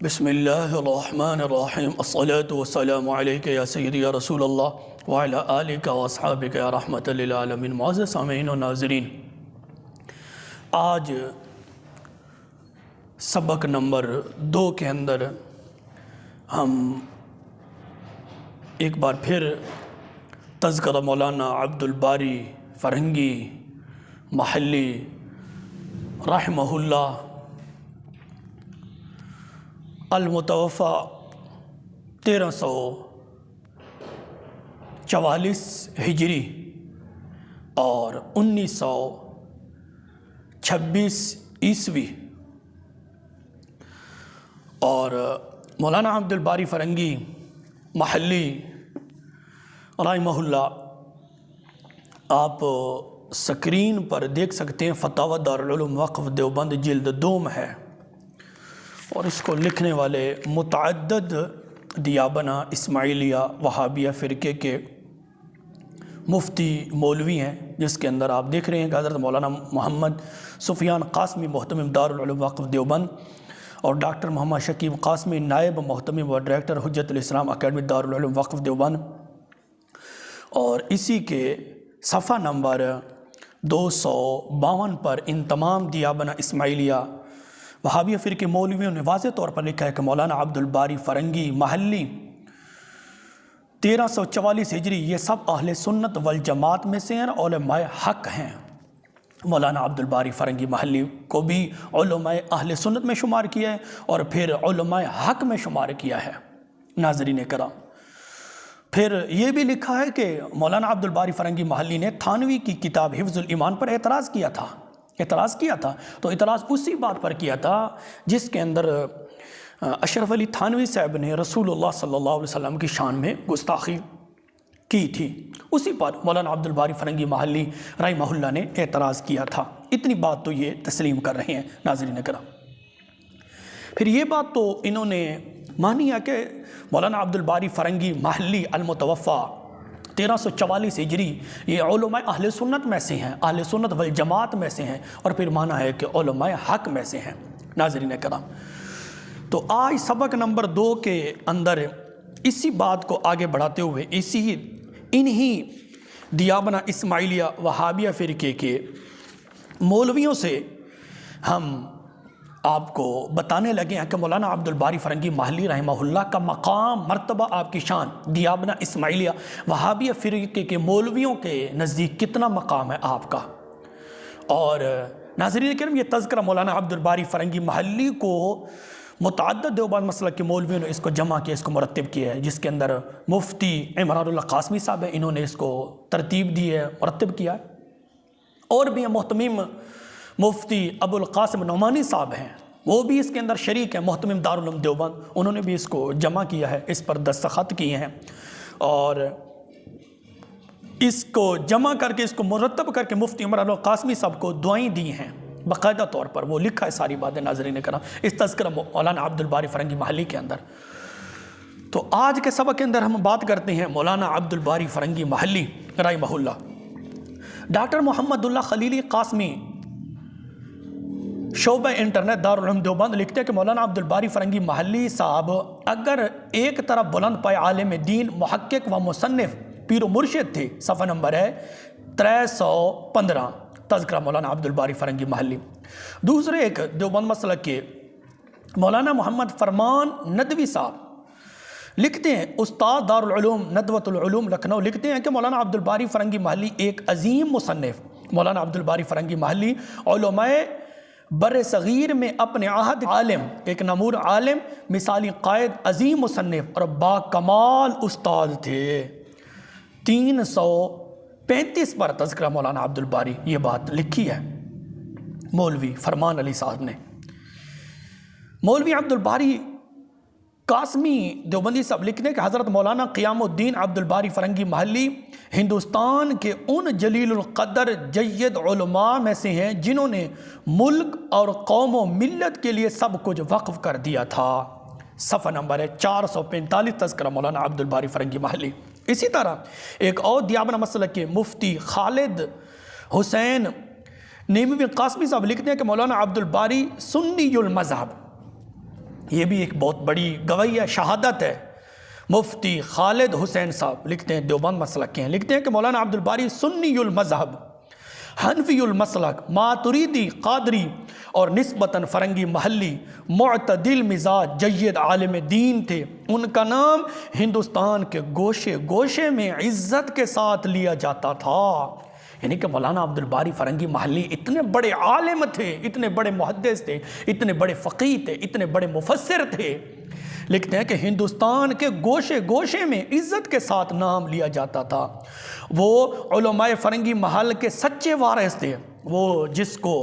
بسم اللہ الرحمن الرحیم الصلاة والسلام علیکہ یا سیدی یا رسول اللہ وعلی آلکہ و اصحابکہ یا رحمت للعالمین۔ معزز سامعین و ناظرین، آج سبق نمبر 2 کے اندر ہم ایک بار پھر تذکرہ مولانا عبدالباری فرنگی محلی رحمہ اللہ المتوفی 1344 ہجری اور 1926 عیسوی اور مولانا عبدالباری فرنگی محلی رحمہ اللہ، آپ سکرین پر دیکھ سکتے ہیں، فتاوی دارالعلوم وقف دیوبند جلد 2 میں ہے، اور اس کو لکھنے والے متعدد دیابنہ اسماعیلیہ وہابیہ فرقے کے مفتی مولوی ہیں، جس کے اندر آپ دیکھ رہے ہیں کہ حضرت مولانا محمد سفیان قاسمی محتمم دارالعلوم وقف دیوبند اور ڈاکٹر محمد شکیب قاسمی نائب محتمم و ڈائریکٹر حجت الاسلام اکیڈمی دارالعلوم وقف دیوبند، اور اسی کے صفحہ نمبر 252 پر ان تمام دیابنہ اسماعیلیہ وہابیہ فرقے مولویوں نے واضح طور پر لکھا ہے کہ مولانا عبدالباری فرنگی محلی 1344 ہجری یہ سب اہل سنت والجماعت میں سے ہیں، علماء حق ہیں۔ مولانا عبدالباری فرنگی محلی کو بھی علماء اہل سنت میں شمار کیا ہے اور پھر علماء حق میں شمار کیا ہے۔ ناظرین کرام، پھر یہ بھی لکھا ہے کہ مولانا عبدالباری فرنگی محلی نے تھانوی کی کتاب حفظ الایمان پر اعتراض کیا تھا، تو اعتراض اسی بات پر کیا تھا جس کے اندر اشرف علی تھانوی صاحب نے رسول اللہ صلی اللہ علیہ وسلم کی شان میں گستاخی کی تھی، اسی پر مولانا عبدالباری فرنگی محلی رحمہ اللہ نے اعتراض کیا تھا۔ اتنی بات تو یہ تسلیم کر رہے ہیں ناظرین کرام۔ پھر یہ بات تو انہوں نے مانی ہے کہ مولانا عبدالباری فرنگی محلی المتوفی 1344 ہجری یہ علماء اہل سنت میں سے ہیں، اہل سنت والجماعت میں سے ہیں، اور پھر مانا ہے کہ علماء حق میں سے ہیں۔ ناظرین کرام، تو آج سبق نمبر 2 کے اندر اسی بات کو آگے بڑھاتے ہوئے انہی دیابنہ اسماعیلیہ وہابیہ فرقے کے مولویوں سے ہم آپ کو بتانے لگے ہیں کہ مولانا عبدالباری فرنگی محلی رحمہ اللہ کا مقام، مرتبہ، آپ کی شان دیابنہ اسماعیلیہ وہابیہ فرقے کے مولویوں کے نزدیک کتنا مقام ہے آپ کا۔ اور ناظرین کرام، یہ تذکرہ مولانا عبدالباری فرنگی محلی کو متعدد دیوبند مسلک کے مولویوں نے اس کو جمع کیا، اس کو مرتب کیا ہے، جس کے اندر مفتی عمران اللہ قاسمی صاحب ہیں، انہوں نے اس کو ترتیب دی ہے، مرتب کیا ہے، اور بھی محتمم مفتی ابو القاسم نعمانی صاحب ہیں، وہ بھی اس کے اندر شریک ہیں، محتمم دارالعلوم دیوبند، انہوں نے بھی اس کو جمع کیا ہے، اس پر دستخط کیے ہیں، اور اس کو جمع کر کے اس کو مرتب کر کے مفتی عمران اللہ قاسمی صاحب کو دعائیں دی ہیں باقاعدہ طور پر، وہ لکھا ہے ساری باتیں ناظرین کرام اس تذکرہ مولانا عبدالباری فرنگی محلی کے اندر۔ تو آج کے سبق کے اندر ہم بات کرتے ہیں مولانا عبدالباری فرنگی محلی رحمہ اللہ۔ ڈاکٹر محمد اللہ خلیلی قاسمی شعبہ انٹرنیٹ دارالعلوم دیوبند لکھتے ہیں کہ مولانا عبدالباری فرنگی محلی صاحب اگر ایک طرف بلند پائے عالم دین، محقق و مصنف، پیر و مرشد تھے، صفحہ نمبر ہے 315 تذکرہ مولانا عبدالباری فرنگی محلی۔ دوسرے ایک دیوبند مسلک کے مولانا محمد فرمان ندوی صاحب لکھتے ہیں، استاد دارالعلوم ندوۃ العلوم لکھنؤ لکھتے ہیں کہ مولانا عبدالباری فرنگی محلی ایک عظیم مصنف، مولانا عبدالباری فرنگی محلی علماء بر صغیر میں اپنے عہد عالم، ایک نمور عالم، مثالی قائد، عظیم مصنف اور با کمال استاد تھے۔ 335 پر تذکرہ مولانا عبدالباری یہ بات لکھی ہے مولوی فرمان علی صاحب نے۔ مولوی عبدالباری قاسمی دیوبندی صاحب لکھنے کہ حضرت مولانا قیام الدین عبدالباری فرنگی محلی ہندوستان کے ان جلیل القدر جید علماء میں سے ہیں جنہوں نے ملک اور قوم و ملت کے لیے سب کچھ وقف کر دیا تھا۔ صفحہ نمبر ہے 445 تذکرہ مولانا عبدالباری فرنگی محلی۔ اسی طرح ایک اور دیابنہ مسلک کے مفتی خالد حسین نیموی قاسمی صاحب لکھتے ہیں کہ مولانا عبدالباری سنی المذہب، یہ بھی ایک بہت بڑی گواہی ہے، شہادت ہے۔ مفتی خالد حسین صاحب لکھتے ہیں، دیوبند مسلک کے ہیں، لکھتے ہیں کہ مولانا عبدالباری سنی المذہب، حنفی المسلک، ماتریدی، قادری اور نسبتاً فرنگی محلی، معتدل مزاج، جید عالم دین تھے۔ ان کا نام ہندوستان کے گوشے گوشے میں عزت کے ساتھ لیا جاتا تھا۔ یعنی کہ مولانا عبدالباری فرنگی محلی اتنے بڑے عالم تھے، اتنے بڑے محدث تھے، اتنے بڑے فقیہ تھے، اتنے بڑے مفسر تھے۔ لکھتے ہیں کہ ہندوستان کے گوشے گوشے میں عزت کے ساتھ نام لیا جاتا تھا۔ وہ علماء فرنگی محل کے سچے وارث تھے، وہ جس کو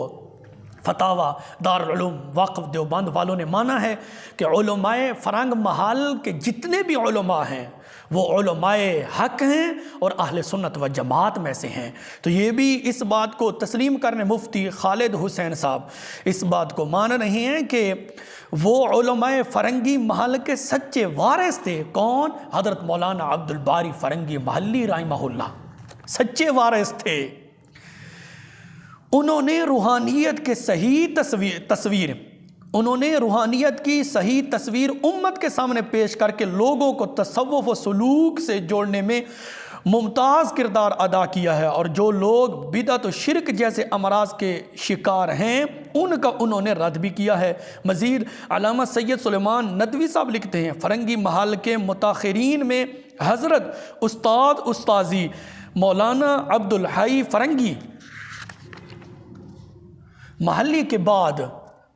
فتاوی دارالعلوم وقف دیوبند والوں نے مانا ہے کہ علماء فرنگ محل کے جتنے بھی علماء ہیں وہ علماء حق ہیں اور اہل سنت و جماعت میں سے ہیں۔ تو یہ بھی اس بات کو تسلیم کرنے مفتی خالد حسین صاحب اس بات کو مان رہے ہیں کہ وہ علماء فرنگی محل کے سچے وارث تھے۔ کون؟ حضرت مولانا عبدالباری فرنگی محلی رحمہ اللہ، سچے وارث تھے۔ انہوں نے روحانیت کے صحیح تصویر انہوں نے روحانیت کی صحیح تصویر امت کے سامنے پیش کر کے لوگوں کو تصوف و سلوک سے جوڑنے میں ممتاز کردار ادا کیا ہے، اور جو لوگ بدعت و شرک جیسے امراض کے شکار ہیں ان کا انہوں نے رد بھی کیا ہے۔ مزید علامہ سید سلیمان ندوی صاحب لکھتے ہیں، فرنگی محل کے متاخرین میں حضرت استاذی مولانا عبدالحی فرنگی محلی کے بعد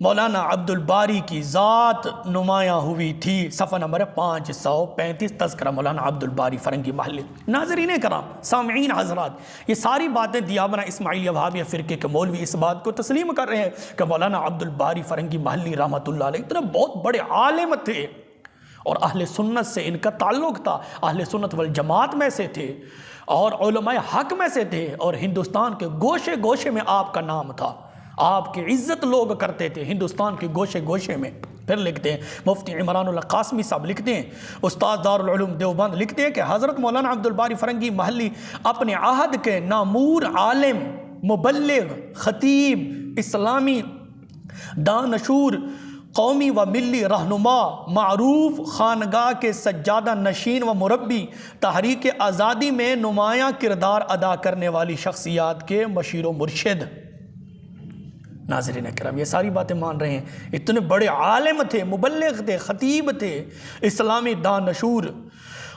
مولانا عبدالباری کی ذات نمایاں ہوئی تھی۔ صفحہ نمبر 535 تذکرہ مولانا عبدالباری فرنگی محلی۔ ناظرین کرام، سامعین حضرات، یہ ساری باتیں دیابنہ اسماعیلیہ وہابیہ فرقے کے مولوی اس بات کو تسلیم کر رہے ہیں کہ مولانا عبدالباری فرنگی محلی رحمۃ اللہ علیہ اتنے بہت بڑے عالم تھے اور اہل سنت سے ان کا تعلق تھا، اہل سنت والجماعت میں سے تھے اور علماء حق میں سے تھے، اور ہندوستان کے گوشے گوشے میں آپ کا نام تھا، آپ کی عزت لوگ کرتے تھے ہندوستان کے گوشے گوشے میں۔ پھر لکھتے ہیں مفتی عمران اللہ قاسمی صاحب لکھتے ہیں، استاد دارالعلوم دیوبند لکھتے ہیں کہ حضرت مولانا عبدالباری فرنگی محلی اپنے عہد کے نامور عالم، مبلغ، خطیب، اسلامی دانشور، قومی و ملی رہنما، معروف خانگاہ کے سجادہ نشین و مربی، تحریک آزادی میں نمایاں کردار ادا کرنے والی شخصیات کے مشیر و مرشد۔ ناظرین کرام، یہ ساری باتیں مان رہے ہیں، اتنے بڑے عالم تھے، مبلغ تھے، خطیب تھے، اسلامی دانشور،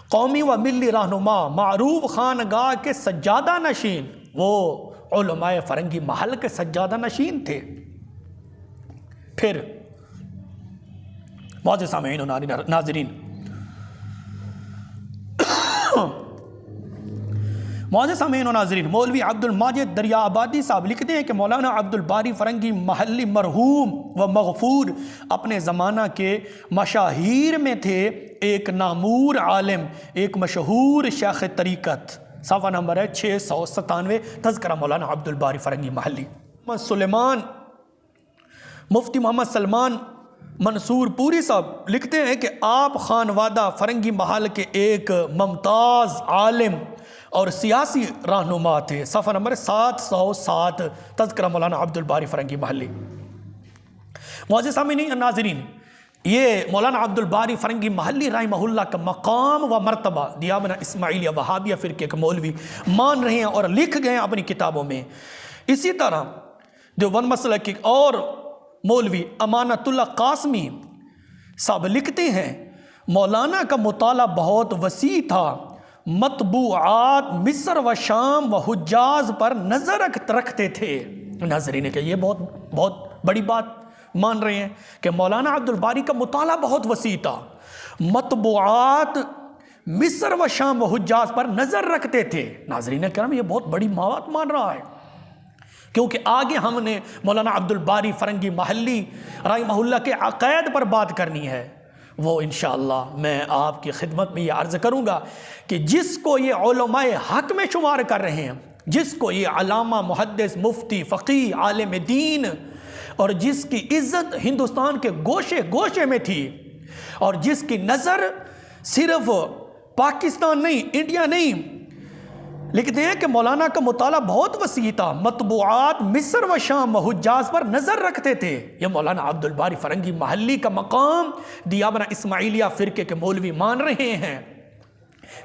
قومی و ملی رہنما، معروف خانگاہ کے سجادہ نشین، وہ علماء فرنگی محل کے سجادہ نشین تھے۔ پھر معزز سامعین و ناظرین، معزز سامعین و ناظرین، مولوی عبد الماجد دریا آبادی صاحب لکھتے ہیں کہ مولانا عبدالباری فرنگی محلی مرحوم و مغفور اپنے زمانہ کے مشاہیر میں تھے، ایک نامور عالم، ایک مشہور شیخ طریقت۔ صفحہ نمبر ہے 697 تذکرہ مولانا عبدالباری فرنگی محلی۔ مفتی محمد سلمان منصور پوری صاحب لکھتے ہیں کہ آپ خانوادہ فرنگی محل کے ایک ممتاز عالم اور سیاسی رہنما تھے۔ صفحہ نمبر 707 تذکرہ مولانا عبدالباری فرنگی محلی۔ معزز سامعین ناظرین، یہ مولانا عبدالباری فرنگی محلی رحمہ اللہ کا مقام و مرتبہ دیابنہ اسماعیلیہ وہابیہ فرقے کے مولوی مان رہے ہیں اور لکھ گئے ہیں اپنی کتابوں میں۔ اسی طرح دیوبند مسلک کے اور مولوی امانت اللہ قاسمی صاحب لکھتے ہیں، مولانا کا مطالعہ بہت وسیع تھا، مطبوعات مصر و شام و حجاز پر نظر رکھتے تھے۔ ناظرین کہ یہ بہت بڑی بات مان رہے ہیں کہ مولانا عبدالباری کا مطالعہ بہت وسیع تھا، مطبوعات مصر و شام و حجاز پر نظر رکھتے تھے۔ ناظرین کرام، یہ بہت بڑی بات مان رہا ہے، کیونکہ آگے ہم نے مولانا عبدالباری فرنگی محلی رحمہ اللہ کے عقائد پر بات کرنی ہے۔ وہ انشاءاللہ میں آپ کی خدمت میں یہ عرض کروں گا کہ جس کو یہ علماء حق میں شمار کر رہے ہیں، جس کو یہ علامہ، محدث، مفتی، فقیہ، عالم دین، اور جس کی عزت ہندوستان کے گوشے گوشے میں تھی، اور جس کی نظر صرف پاکستان نہیں، انڈیا نہیں، لکھتے ہیں کہ مولانا کا مطالعہ بہت وسیع تھا، مطبوعات مصر و شام و حجاز پر نظر رکھتے تھے۔ یہ مولانا عبد الباری فرنگی محلی کا مقام دیابنا اسماعیلیہ فرقے کے مولوی مان رہے ہیں۔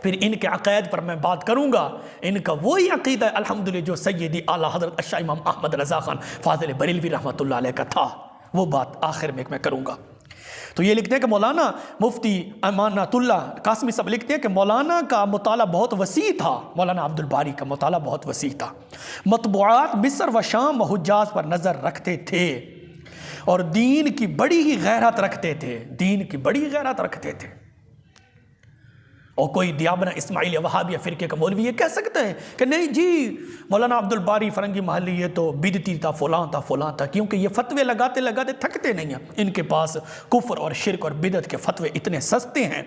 پھر ان کے عقائد پر میں بات کروں گا، ان کا وہی عقیدہ الحمدللہ جو سیدی اعلیٰ حضرت الشاہ امام احمد رضا خان فاضل بریلوی رحمۃ اللہ علیہ کا تھا، وہ بات آخر میں کروں گا۔ تو یہ لکھتے ہیں کہ مولانا مفتی امانت اللہ قاسمی صاحب لکھتے ہیں کہ مولانا کا مطالعہ بہت وسیع تھا، مولانا عبد الباری کا مطالعہ بہت وسیع تھا، مطبوعات مصر و شام و حجاز پر نظر رکھتے تھے اور دین کی بڑی ہی غیرت رکھتے تھے، دین کی بڑی غیرت رکھتے تھے۔ اور کوئی دیابنا اسماعیلیہ وہابیہ فرقے کا مولوی یہ کہہ سکتا ہے کہ نہیں جی مولانا عبد الباری فرنگی محلی یہ تو بدعتی تھا، فلاں تھا فلاں تھا، کیونکہ یہ فتوے لگاتے لگاتے تھکتے نہیں ہیں، ان کے پاس کفر اور شرک اور بدعت کے فتوے اتنے سستے ہیں۔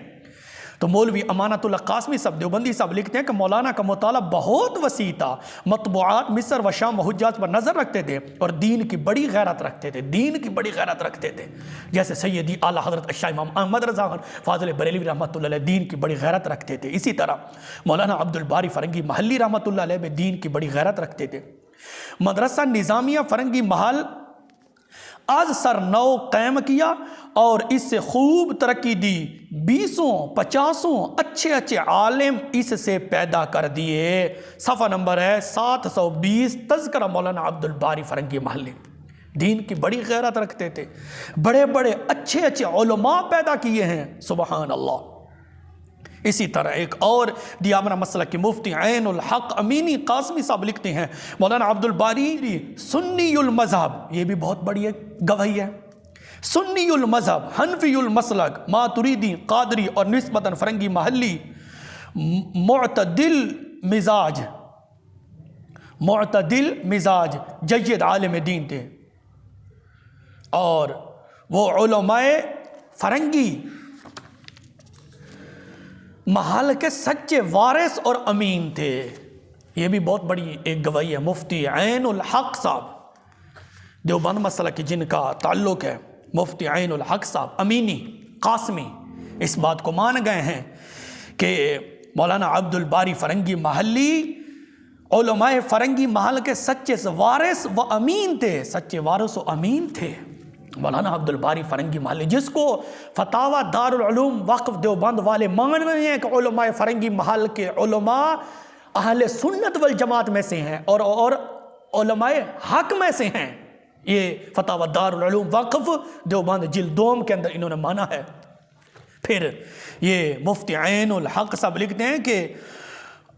تو مولوی امانت اللہ قاسمی صاحب دیوبندی صاحب لکھتے ہیں کہ مولانا کا مطالعہ بہت وسیع تھا، مطبوعات مصر و شام و حجاز پر نظر رکھتے تھے اور دین کی بڑی غیرت رکھتے تھے، دین کی بڑی غیرت رکھتے تھے، جیسے سیدی اعلیٰ حضرت الشاہ امام احمد رضا خان فاضل بریلوی رحمۃ اللہ علیہ دین کی بڑی غیرت رکھتے تھے۔ اسی طرح مولانا عبد الباری فرنگی محلی رحمۃ اللہ علیہ بھی دین کی بڑی غیرت رکھتے تھے۔ مدرسہ نظامیہ فرنگی محل آج سر نو قائم کیا اور اس سے خوب ترقی دی، 20-50 اچھے اچھے عالم اس سے پیدا کر دیے۔ صفحہ نمبر ہے 720 تذکرہ مولانا عبد الباری فرنگی محلی۔ دین کی بڑی غیرت رکھتے تھے، بڑے بڑے اچھے اچھے علماء پیدا کیے ہیں، سبحان اللہ۔ اسی طرح ایک اور دیابنا مسلک کے مفتی عین الحق امینی قاسمی صاحب لکھتے ہیں مولانا عبد الباری سنی المذہب، یہ بھی بہت بڑی گواہی ہے، سنی المذہب، حنفی المسلک، ماتریدی، قادری اور نسبتاً فرنگی محلی، معتدل مزاج جید عالم دین تھے، اور وہ علماء فرنگی محل کے سچے وارث اور امین تھے۔ یہ بھی بہت بڑی ایک گواہی ہے۔ مفتی عین الحق صاحب دیوبند مسلک کی جن کا تعلق ہے، مفتی عین الحق صاحب امینی قاسمی اس بات کو مان گئے ہیں کہ مولانا عبد الباری فرنگی محلی علماء فرنگی محل کے سچے وارث و امین تھے، سچے وارث و امین تھے۔ مولانا عبد الباری فرنگی محلی جس کو فتاوی دارالعلوم وقف دیوبند والے مان رہے ہیں کہ علماء فرنگی محل کے علماء اہل سنت والجماعت میں سے ہیں اور علماء حق میں سے ہیں، یہ فتاوی دارالعلوم وقف دیوبند جلد 2 کے اندر انہوں نے مانا ہے۔ پھر یہ مفتی عین الحق صاحب لکھتے ہیں کہ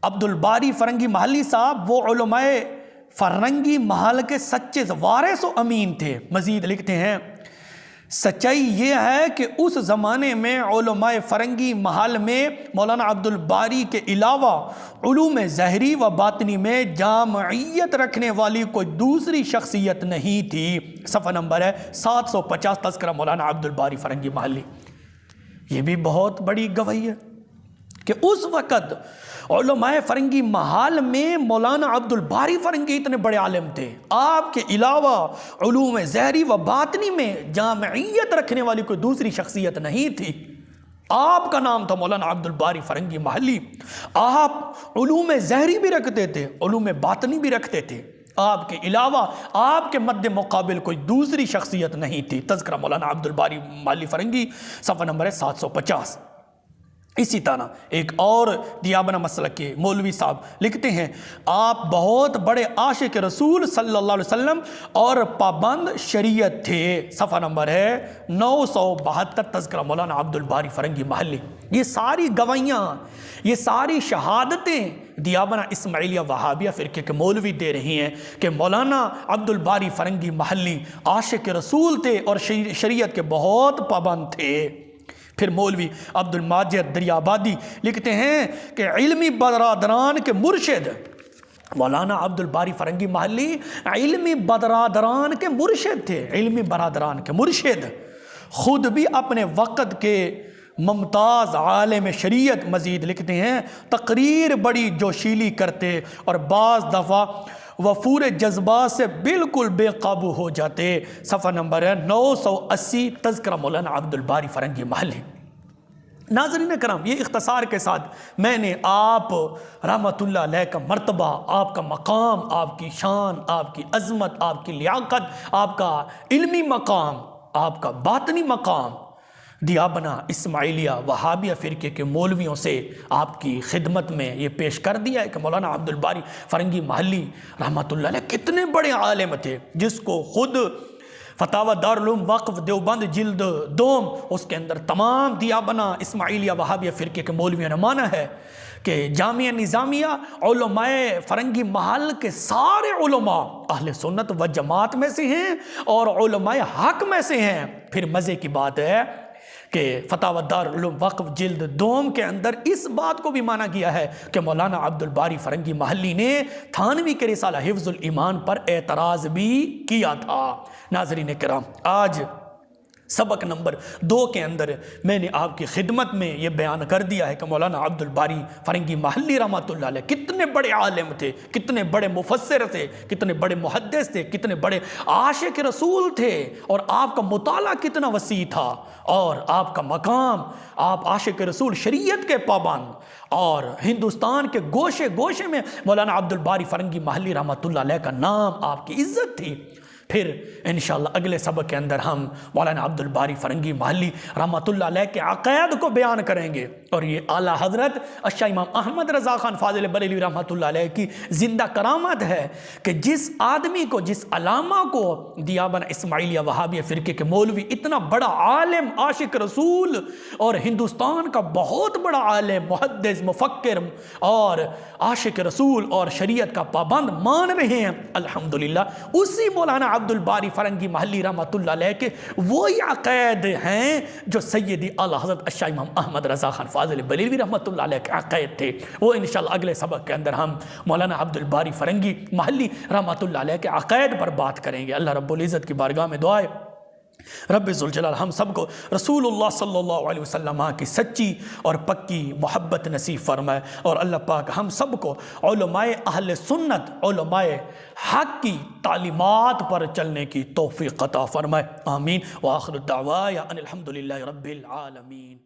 عبد الباری فرنگی محلی صاحب وہ علماء فرنگی محل کے سچے وارث و امین تھے۔ مزید لکھتے ہیں سچائی یہ ہے کہ اس زمانے میں علماء فرنگی محل میں مولانا عبد الباری کے علاوہ علوم ظاہری و باطنی میں جامعیت رکھنے والی کوئی دوسری شخصیت نہیں تھی۔ صفحہ نمبر ہے 750 تذکرہ مولانا عبد الباری فرنگی محلی۔ یہ بھی بہت بڑی گواہی ہے کہ اس وقت علماء فرنگی محل میں مولانا عبد الباری فرنگی اتنے بڑے عالم تھے، آپ کے علاوہ علوم ظاہری و باطنی میں جامعیت رکھنے والی کوئی دوسری شخصیت نہیں تھی۔ آپ کا نام تھا مولانا عبد الباری فرنگی محلی، آپ علوم ظاہری بھی رکھتے تھے، علوم باطنی بھی رکھتے تھے، آپ کے علاوہ آپ کے مد مقابل کوئی دوسری شخصیت نہیں تھی۔ تذکرہ مولانا عبد الباری محلی فرنگی صفحہ نمبر ہے 750۔ اسی طرح ایک اور دیابنا مسلک کے مولوی صاحب لکھتے ہیں آپ بہت بڑے عاشق رسول صلی اللہ علیہ وسلم اور پابند شریعت تھے۔ صفحہ نمبر ہے 972 تذکرہ مولانا عبد الباری فرنگی محلی۔ یہ ساری گواہیاں، یہ ساری شہادتیں دیابنا اسماعیلیہ وہابیہ فرقے کے مولوی دے رہی ہیں کہ مولانا عبد الباری فرنگی محلی عاشق رسول تھے اور شریعت کے بہت پابند تھے۔ پھر مولوی عبد الماجد دریابادی لکھتے ہیں کہ علمی برادران کے مرشد مولانا عبد الباری فرنگی محلی علمی برادران کے مرشد تھے، علمی برادران کے مرشد، خود بھی اپنے وقت کے ممتاز عالم شریعت۔ مزید لکھتے ہیں تقریر بڑی جوشیلی کرتے اور بعض دفعہ وفور جذبات سے بالکل بے قابو ہو جاتے۔ صفحہ نمبر ہے 980 تذکرہ مولانا عبد الباری فرنگی محلی۔ ناظرین کرام، یہ اختصار کے ساتھ میں نے آپ رحمۃ اللہ علیہ کا مرتبہ، آپ کا مقام، آپ کی شان، آپ کی عظمت، آپ کی لیاقت، آپ کا علمی مقام، آپ کا باطنی مقام دیابنا اسماعیلیہ وہابیہ فرقے کے مولویوں سے آپ کی خدمت میں یہ پیش کر دیا ہے کہ مولانا عبد الباری فرنگی محلی رحمۃ اللہ علیہ کتنے بڑے عالم تھے، جس کو خود فتاوی دارالعلوم وقف دیوبند جلد 2 اس کے اندر تمام دیابنا اسماعیلیہ وہابیہ فرقے کے مولویوں نے مانا ہے کہ جامعہ نظامیہ علماء فرنگی محل کے سارے علماء اہل سنت و جماعت میں سے ہیں اور علماء حق میں سے ہیں۔ پھر مزے کی بات ہے کہ فتاوی دارالعلوم وقف جلد 2 کے اندر اس بات کو بھی مانا گیا ہے کہ مولانا عبد الباری فرنگی محلی نے تھانوی کے رسالہ حفظ الایمان پر اعتراض بھی کیا تھا۔ ناظرین کرام، آج سبق نمبر 2 کے اندر میں نے آپ کی خدمت میں یہ بیان کر دیا ہے کہ مولانا عبد الباری فرنگی محلی رحمۃ اللہ علیہ کتنے بڑے عالم تھے، کتنے بڑے مفسر تھے، کتنے بڑے محدث تھے، کتنے بڑے عاشق رسول تھے، اور آپ کا مطالعہ کتنا وسیع تھا، اور آپ کا مقام، آپ عاشق رسول، شریعت کے پابند، اور ہندوستان کے گوشے گوشے میں مولانا عبد الباری فرنگی محلی رحمۃ اللہ علیہ کا نام، آپ کی عزت تھی۔ پھر انشاءاللہ اگلے سبق کے اندر ہم مولانا عبد الباری فرنگی محلی رحمۃ اللہ علیہ کے عقائد کو بیان کریں گے، اور یہ اعلیٰ حضرت الشیخ امام احمد رضا خان فاضل بریلوی رحمۃ اللہ علیہ کی زندہ کرامت ہے کہ جس آدمی کو، جس علامہ کو دیابنا اسماعیلیہ وہابیہ فرقے کے مولوی اتنا بڑا عالم، عاشق رسول اور ہندوستان کا بہت بڑا عالم، محدث، مفکر اور عاشق رسول اور شریعت کا پابند مان رہے ہیں، الحمدللہ اسی مولانا عبد الباری فرنگی محلی رحمۃ اللہ علیہ کے وہی عقائد ہیں جو سیدی اعلیٰ حضرت الشیخ امام احمد رضا خان فاضل بریلوی رحمۃ اللہ علیہ کے عقائد تھے۔ وہ انشاءاللہ اگلے سبق کے اندر ہم مولانا عبد الباری فرنگی محلی رحمۃ اللہ علیہ کے عقائد پر بات کریں گے۔ اللہ رب العزت کی بارگاہ میں دعا ہے رب ذوالجلال ہم سب کو رسول اللہ صلی اللہ علیہ وسلم کی سچی اور پکی محبت نصیب فرمائے، اور اللہ پاک ہم سب کو علماء اہل سنت، علماء حق کی تعلیمات پر چلنے کی توفیق عطا فرمائے، آمین۔ وآخر الدعوایا ان الحمدللہ رب العالمین۔